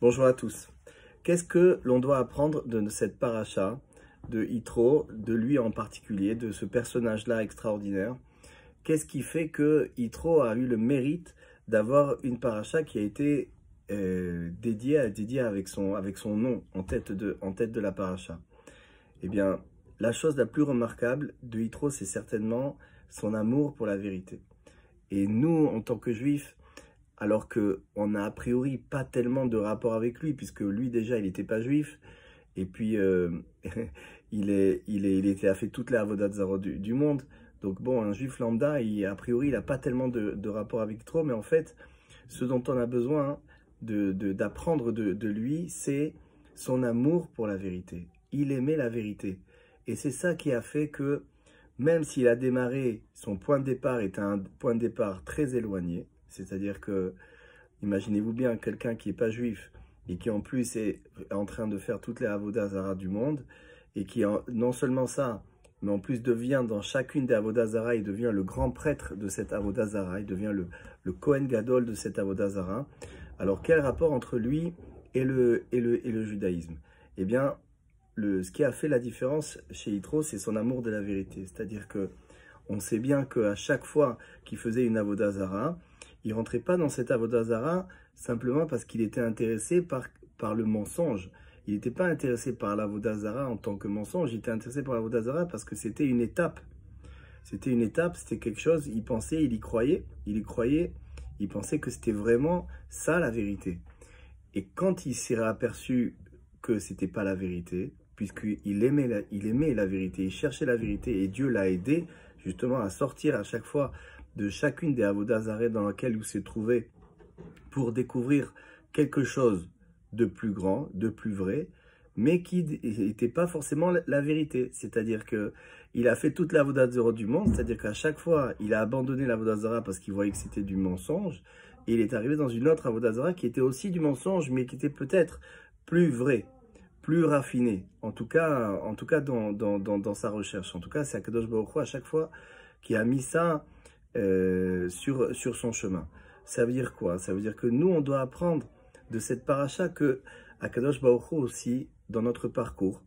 Bonjour à tous. Qu'est-ce que l'on doit apprendre de cette paracha de Yitro, de lui en particulier, de ce personnage-là extraordinaire? Qu'est-ce qui fait que Yitro a eu le mérite d'avoir une paracha qui a été dédiée avec son nom en tête de la paracha? Eh bien, la chose la plus remarquable de Yitro, c'est certainement son amour pour la vérité. Et nous, en tant que juifs, alors qu'on n'a a priori pas tellement de rapport avec lui, puisque lui déjà il n'était pas juif, et puis il a fait toutes les avodat zarot du monde. Donc bon, un juif lambda, a priori il n'a pas tellement de rapport avec Yitro, mais en fait, ce dont on a besoin d'apprendre de lui, c'est son amour pour la vérité. Il aimait la vérité. Et c'est ça qui a fait que, même s'il a démarré, son point de départ était un point de départ très éloigné, c'est-à-dire que, imaginez-vous bien, quelqu'un qui n'est pas juif et qui en plus est en train de faire toutes les avodas zara du monde et qui, non seulement ça, mais en plus devient dans chacune des avodas zara, il devient le grand prêtre de cette avodas zara, il devient le Kohen Gadol de cette avodas zara. Alors quel rapport entre lui et le judaïsme? Eh bien, ce qui a fait la différence chez Yitro, c'est son amour de la vérité. C'est-à-dire que on sait bien qu'à chaque fois qu'il faisait une avodah zara, il ne rentrait pas dans cette avodah zara simplement parce qu'il était intéressé par le mensonge. Il n'était pas intéressé par l'avodah zara en tant que mensonge, il était intéressé par l'avodah zara parce que c'était une étape. C'était une étape, c'était quelque chose, il pensait, il y croyait, il pensait que c'était vraiment ça la vérité. Et quand il s'est aperçu que ce n'était pas la vérité, puisqu'il aimait la vérité, il cherchait la vérité, et Dieu l'a aidé justement à sortir à chaque fois de chacune des avodas zarah dans laquelle il s'est trouvé pour découvrir quelque chose de plus grand, de plus vrai, mais qui n'était pas forcément la vérité. C'est-à-dire qu'il a fait toute l'avodah zarah du monde, c'est-à-dire qu'à chaque fois, il a abandonné l'avodah zarah parce qu'il voyait que c'était du mensonge, et il est arrivé dans une autre avodah zarah qui était aussi du mensonge, mais qui était peut-être plus vrai, plus raffiné, en tout cas dans sa recherche. En tout cas, c'est Akadosh Baruch Hu à chaque fois qui a mis ça sur son chemin. Ça veut dire quoi? Ça veut dire que nous, on doit apprendre de cette paracha que Akadosh Baruch Hu aussi, dans notre parcours,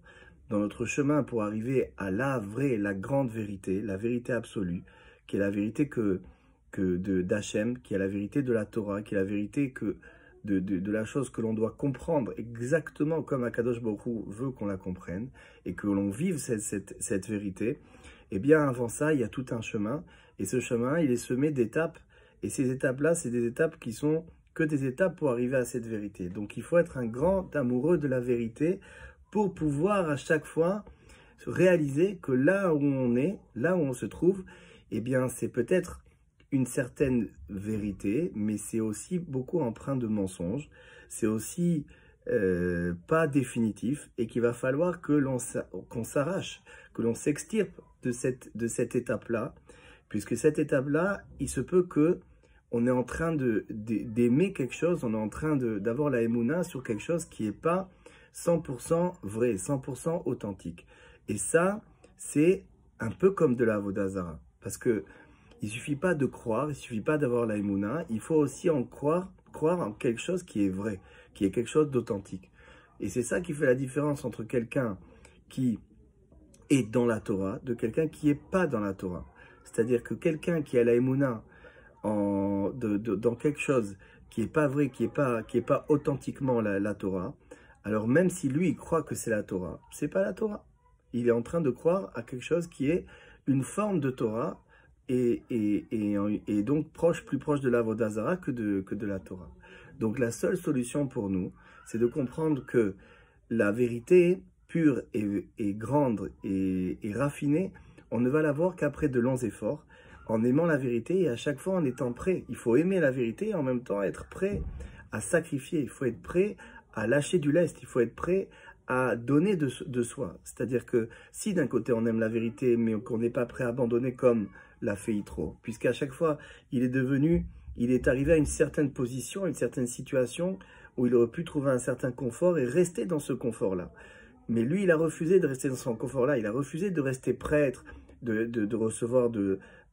dans notre chemin pour arriver à la vraie, la grande vérité, la vérité absolue, qui est la vérité d'Hachem, qui est la vérité de la Torah, qui est la vérité de la chose que l'on doit comprendre exactement comme Akadosh Baruch Hu veut qu'on la comprenne et que l'on vive cette vérité. Et bien avant ça, il y a tout un chemin, et ce chemin, il est semé d'étapes, et ces étapes-là, c'est des étapes qui sont que des étapes pour arriver à cette vérité. Donc il faut être un grand amoureux de la vérité pour pouvoir à chaque fois réaliser que là où on est, là où on se trouve, eh bien c'est peut-être une certaine vérité, mais c'est aussi beaucoup empreint de mensonges, c'est aussi pas définitif, et qu'il va falloir qu'on s'arrache, que l'on s'extirpe de cette étape-là, puisque cette étape-là, il se peut que on est en train d'aimer quelque chose, on est en train d'avoir la émouna sur quelque chose qui n'est pas 100% vrai, 100% authentique. Et ça, c'est un peu comme de la avodah zara, parce que il suffit pas de croire, il suffit pas d'avoir la émouna, il faut aussi croire en quelque chose qui est vrai, qui est quelque chose d'authentique. Et c'est ça qui fait la différence entre quelqu'un qui est dans la Torah de quelqu'un qui n'est pas dans la Torah. C'est-à-dire que quelqu'un qui a la émouna dans quelque chose qui n'est pas vrai, qui est pas authentiquement la Torah, alors même si lui il croit que c'est la Torah, c'est pas la Torah. Il est en train de croire à quelque chose qui est une forme de Torah et donc plus proche de l'avodah zara que de la Torah. Donc la seule solution pour nous, c'est de comprendre que la vérité pure et grande et raffinée, on ne va la voir qu'après de longs efforts, en aimant la vérité et à chaque fois en étant prêt. Il faut aimer la vérité et en même temps être prêt à sacrifier. Il faut être prêt à lâcher du lest. Il faut être prêt à donner de soi. C'est-à-dire que si d'un côté on aime la vérité mais qu'on n'est pas prêt à abandonner comme l'a fait Yitro, puisqu'à chaque fois il est arrivé à une certaine position, une certaine situation où il aurait pu trouver un certain confort et rester dans ce confort-là. Mais lui, il a refusé de rester dans ce confort-là. Il a refusé de rester prêtre, de recevoir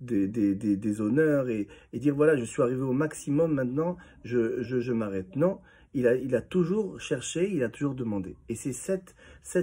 des honneurs et dire voilà, je suis arrivé au maximum maintenant, je m'arrête. Non, il a toujours cherché, il a toujours demandé. Et c'est cette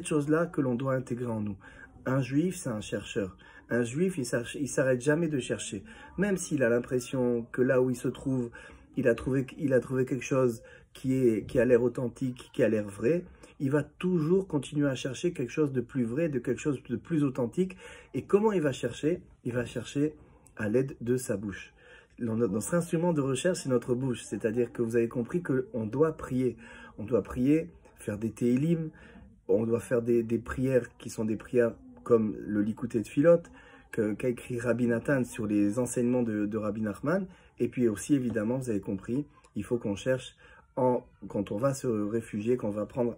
chose-là que l'on doit intégrer en nous. Un juif, c'est un chercheur. Un juif, il s'arrête jamais de chercher. Même s'il a l'impression que là où il se trouve, il a trouvé quelque chose qui a l'air authentique, qui a l'air vrai, il va toujours continuer à chercher quelque chose de plus vrai, de quelque chose de plus authentique. Et comment il va chercher? Il va chercher à l'aide de sa bouche. Notre instrument de recherche, c'est notre bouche. C'est-à-dire que vous avez compris qu'on doit prier. On doit prier, faire des télim, on doit faire des prières qui sont des prières comme le Likutei Tfilot, qu'a écrit Rabbi Nathan sur les enseignements de Rabbi Nachman. Et puis aussi, évidemment, vous avez compris, il faut qu'on cherche, quand on va se réfugier, quand on va prendre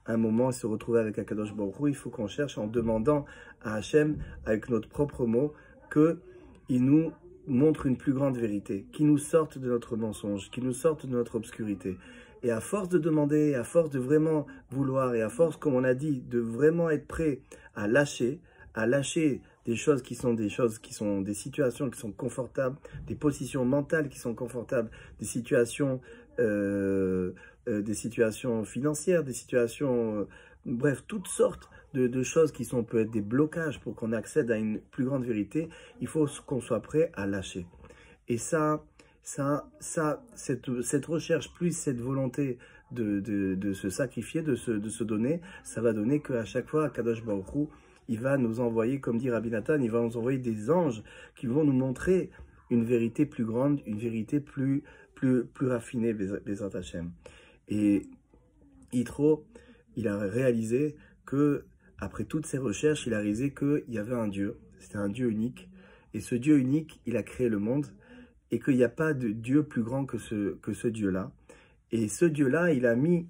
un moment et se retrouver avec Akadosh Baruch Hu, il faut qu'on cherche en demandant à Hachem, avec notre propre mot, qu'il nous montre une plus grande vérité, qu'il nous sorte de notre mensonge, qu'il nous sorte de notre obscurité. Et à force de demander, à force de vraiment vouloir, et à force, comme on a dit, de vraiment être prêt à lâcher des choses qui sont des situations qui sont confortables, des positions mentales qui sont confortables, des situations financières, des situations, bref, toutes sortes de choses qui sont peut-être des blocages pour qu'on accède à une plus grande vérité. Il faut qu'on soit prêt à lâcher. Et cette recherche plus cette volonté de se sacrifier, de se donner, ça va donner qu'à chaque fois, Kadosh Baruch Hu, il va nous envoyer, comme dit Rabbi Nathan, il va nous envoyer des anges qui vont nous montrer une vérité plus grande, une vérité plus raffinée, Bezrat Hashem. Et Yitro, il a réalisé que, après toutes ces recherches, il a réalisé qu'il y avait un Dieu, c'était un Dieu unique, et ce Dieu unique, il a créé le monde, et qu'il n'y a pas de Dieu plus grand que ce Dieu-là. Et ce Dieu-là, il a mis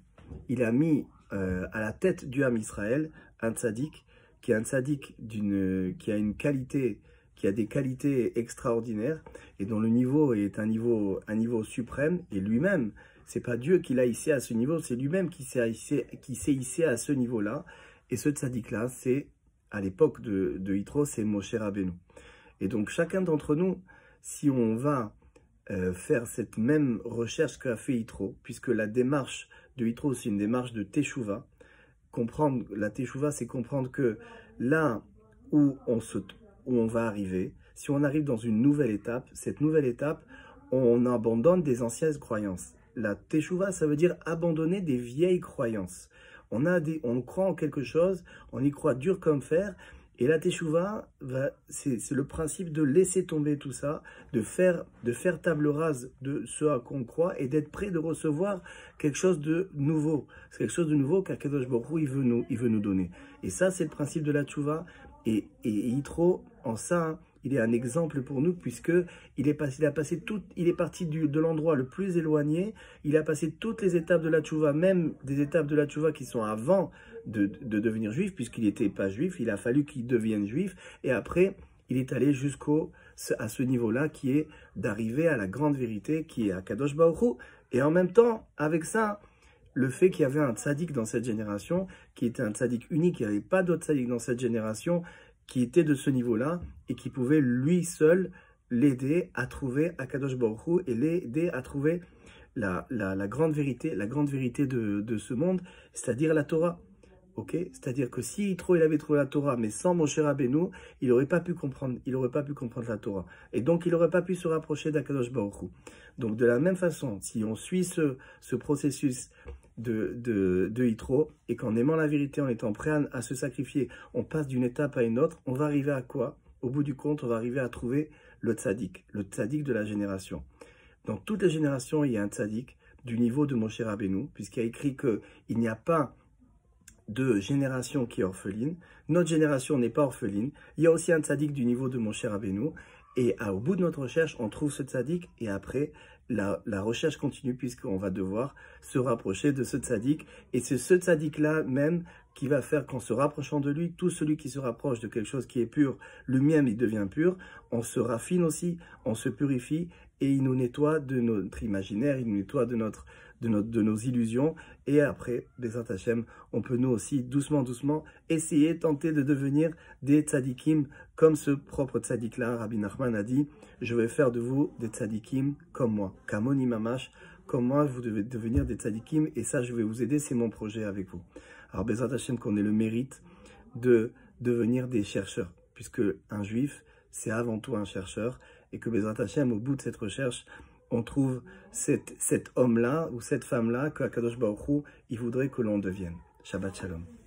à la tête du Ham Israël un tzaddik, qui est un tzaddik qui a des qualités extraordinaires, et dont le niveau est un niveau suprême, et lui-même, c'est pas Dieu qui l'a hissé à ce niveau, c'est lui-même qui s'est hissé à ce niveau-là. Et ce tzaddik-là, c'est, à l'époque de Yitro, c'est Moshe Rabbeinu. Et donc, chacun d'entre nous, si on va faire cette même recherche qu'a fait Yitro, puisque la démarche de Yitro, c'est une démarche de Teshuvah. La Teshuvah, c'est comprendre que là où on va arriver, si on arrive dans une nouvelle étape, cette nouvelle étape, on abandonne des anciennes croyances. La Teshuvah, ça veut dire abandonner des vieilles croyances. On croit en quelque chose, on y croit dur comme fer. Et la Teshuvah, c'est le principe de laisser tomber tout ça, de faire table rase de ce à quoi on croit et d'être prêt de recevoir quelque chose de nouveau. C'est quelque chose de nouveau qu'Akadosh Baruch Hu, il veut nous donner. Et ça, c'est le principe de la Teshuvah. Et Yitro, en ça, il est un exemple pour nous, puisque il est parti de l'endroit le plus éloigné, il a passé toutes les étapes de la Teshuvah, même des étapes de la Teshuvah qui sont avant de devenir juif, puisqu'il n'était pas juif, il a fallu qu'il devienne juif, et après, il est allé à ce niveau-là, qui est d'arriver à la grande vérité, qui est à Kadosh Baruch Hu, et en même temps, avec ça, le fait qu'il y avait un tzaddik dans cette génération, qui était un tzaddik unique, il n'y avait pas d'autre tzaddik dans cette génération, qui était de ce niveau-là, et qui pouvait lui seul l'aider à trouver Akadosh Baruch Hu, et l'aider à trouver la grande vérité de ce monde, c'est-à-dire la Torah. Okay, c'est-à-dire que si Yitro il avait trouvé la Torah, mais sans Moshe Rabbeinu, il n'aurait pas pu comprendre la Torah. Et donc, il n'aurait pas pu se rapprocher d'Akadosh Baruch Hu. Donc, de la même façon, si on suit ce processus de Yitro, et qu'en aimant la vérité, en étant prêt à se sacrifier, on passe d'une étape à une autre, on va arriver à quoi? Au bout du compte, on va arriver à trouver le tzaddik de la génération. Dans toutes les générations, il y a un tzaddik du niveau de Moshe Rabbeinu, puisqu'il y a écrit qu'il n'y a pas de génération qui est orpheline. Notre génération n'est pas orpheline. Il y a aussi un tzaddik du niveau de Moshe Rabbeinu. Et au bout de notre recherche, on trouve ce tzaddik. Et après, la recherche continue, puisqu'on va devoir se rapprocher de ce tzaddik. Et c'est ce tzaddik-là même qui va faire qu'en se rapprochant de lui, tout celui qui se rapproche de quelque chose qui est pur, lui-même, il devient pur. On se raffine aussi, on se purifie. Et il nous nettoie de notre imaginaire, il nous nettoie de nos illusions. Et après, Bezrat Hashem, on peut nous aussi, doucement, tenter de devenir des tzadikim, comme ce propre tzadik-là. Rabbi Nachman a dit, je vais faire de vous des tzadikim comme moi. Kamoni mamash, comment vous devez devenir des tzadikim, et ça, je vais vous aider, c'est mon projet avec vous. Alors, Bezrat Hashem, qu'on ait le mérite de devenir des chercheurs, puisque un juif, c'est avant tout un chercheur, et que Bezrat Hashem, au bout de cette recherche, on trouve cet homme-là, ou cette femme-là, que Akadosh Baruch Hu, il voudrait que l'on devienne. Shabbat Shalom.